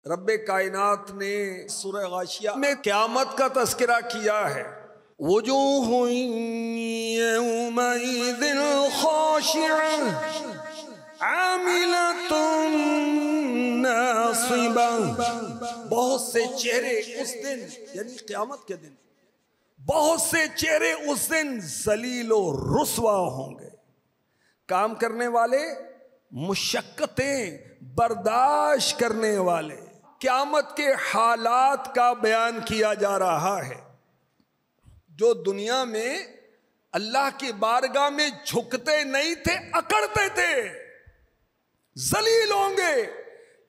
रब्बे कायनात ने सूरह गाशिया में क़यामत का तज़किरा किया है। वुजूहु यौमइज़िन खाशिआ आमिलतुन नासिबा। बहुत से चेहरे उस दिन यानी क़यामत के दिन, बहुत से चेहरे उस दिन ज़लील और रुस्वा होंगे। काम करने वाले, मुशक्क़तें बर्दाश्त करने वाले। क़यामत के हालात का बयान किया जा रहा है। जो दुनिया में अल्लाह की बारगाह में झुकते नहीं थे, अकड़ते थे, जलील होंगे।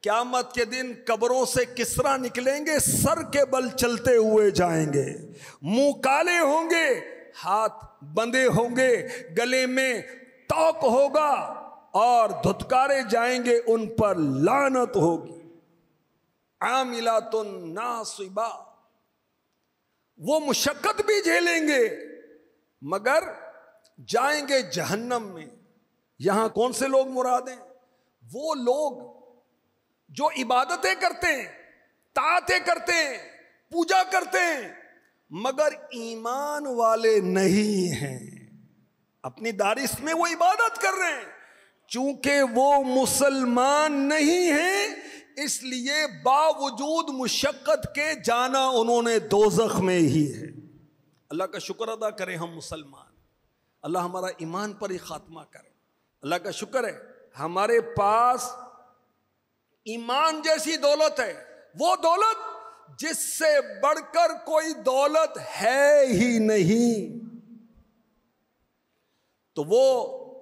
क़यामत के दिन कब्रों से किस तरह निकलेंगे? सर के बल चलते हुए जाएंगे। मुंह काले होंगे, हाथ बंधे होंगे, गले में तौक होगा और धुतकारे जाएंगे, उन पर लानत होगी। आमिलातुन नासिबा, वो मुशक्कत भी झेलेंगे मगर जाएंगे जहन्नम में। यहां कौन से लोग मुराद हैं? वो लोग जो इबादतें करते हैं, ताअतें करते हैं, पूजा करते हैं मगर ईमान वाले नहीं हैं। अपनी दारिश में वो इबादत कर रहे हैं, चूंकि वो मुसलमान नहीं हैं इसलिए बावजूद मुशक्कत के जाना उन्होंने दोज़ख में ही है। अल्लाह का शुक्र अदा करें हम मुसलमान, अल्लाह हमारा ईमान पर ही खात्मा करे। अल्लाह का शुक्र है हमारे पास ईमान जैसी दौलत है, वो दौलत जिससे बढ़कर कोई दौलत है ही नहीं। तो वो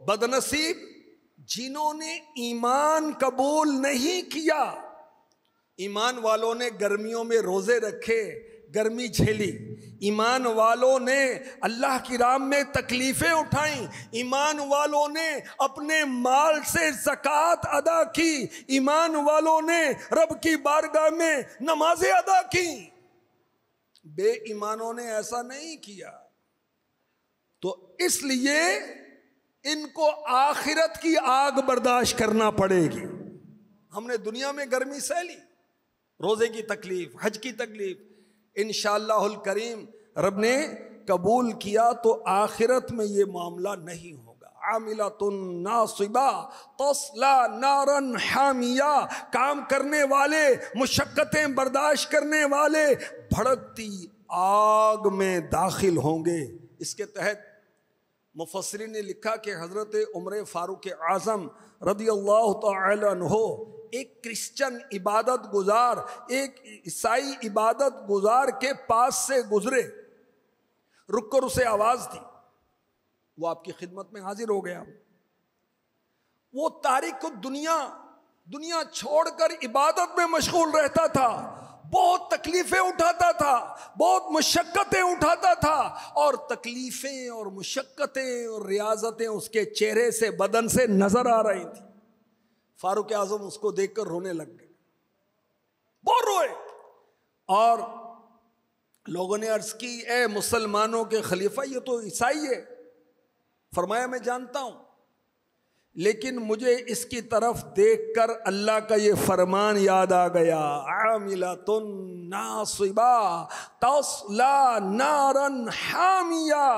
बदनसीब जिन्होंने ईमान कबूल नहीं किया। ईमान वालों ने गर्मियों में रोजे रखे, गर्मी झेली। ईमान वालों ने अल्लाह की राह में तकलीफें उठाई। ईमान वालों ने अपने माल से ज़कात अदा की। ईमान वालों ने रब की बारगाह में नमाजें अदा की। बेईमानों ने ऐसा नहीं किया। तो इसलिए इनको आखिरत की आग बर्दाश्त करना पड़ेगी। हमने दुनिया में गर्मी सह ली, रोजे की तकलीफ, हज की तकलीफ, इंशाअल्लाहुल करीम रब ने कबूल किया तो आखिरत में ये मामला नहीं होगा। आमिलतुन नासिबा तस्ला नारन हामिया, काम करने वाले, मुशक्कतें बर्दाश्त करने वाले भड़कती आग में दाखिल होंगे। इसके तहत मुफस्सिरीन ने लिखा कि हज़रत उमर फारूक आज़म रदियल्लाहु तआला अन्हु एक क्रिश्चियन इबादत गुजार, एक ईसाई इबादत गुजार के पास से गुजरे, रुककर उसे आवाज़ दी। वो आपकी खिदमत में हाजिर हो गया। वो तारिक दुनिया छोड़कर इबादत में मशगूल रहता था, बहुत तकलीफ़ें उठाता था, बहुत मुशक्कतें उठाता था और तकलीफ़ें और मुशक्कतें और रियाजतें उसके चेहरे से, बदन से नजर आ रही थी। फारूक आज़म उसको देखकर रोने लग गए, बहुत रोए। और लोगों ने अर्ज की, ए मुसलमानों के खलीफा, ये तो ईसाई है। फरमाया, मैं जानता हूं, लेकिन मुझे इसकी तरफ देखकर अल्लाह का ये फरमान याद आ गया। आमिलतुन नासिबा तस्ला नारन हामिया।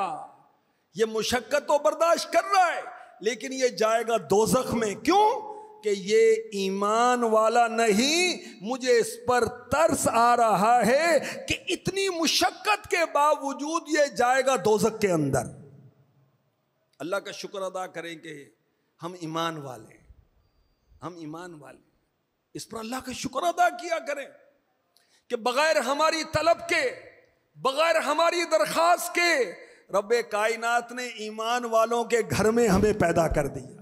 ये मुशक्कत तो बर्दाश्त कर रहा है लेकिन ये जाएगा दोज़ख में। क्यों? कि ये ईमान वाला नहीं। मुझे इस पर तरस आ रहा है कि इतनी मुशक्कत के बावजूद ये जाएगा दोज़ख के अंदर। अल्लाह का शुक्र अदा करेंगे हम ईमान वाले, हम ईमान वाले। इस पर अल्लाह का शुक्र अदा किया करें कि बगैर हमारी तलब के, बगैर हमारी दरख्वास्त के रब्बे कायनात ने ईमान वालों के घर में हमें पैदा कर दिया।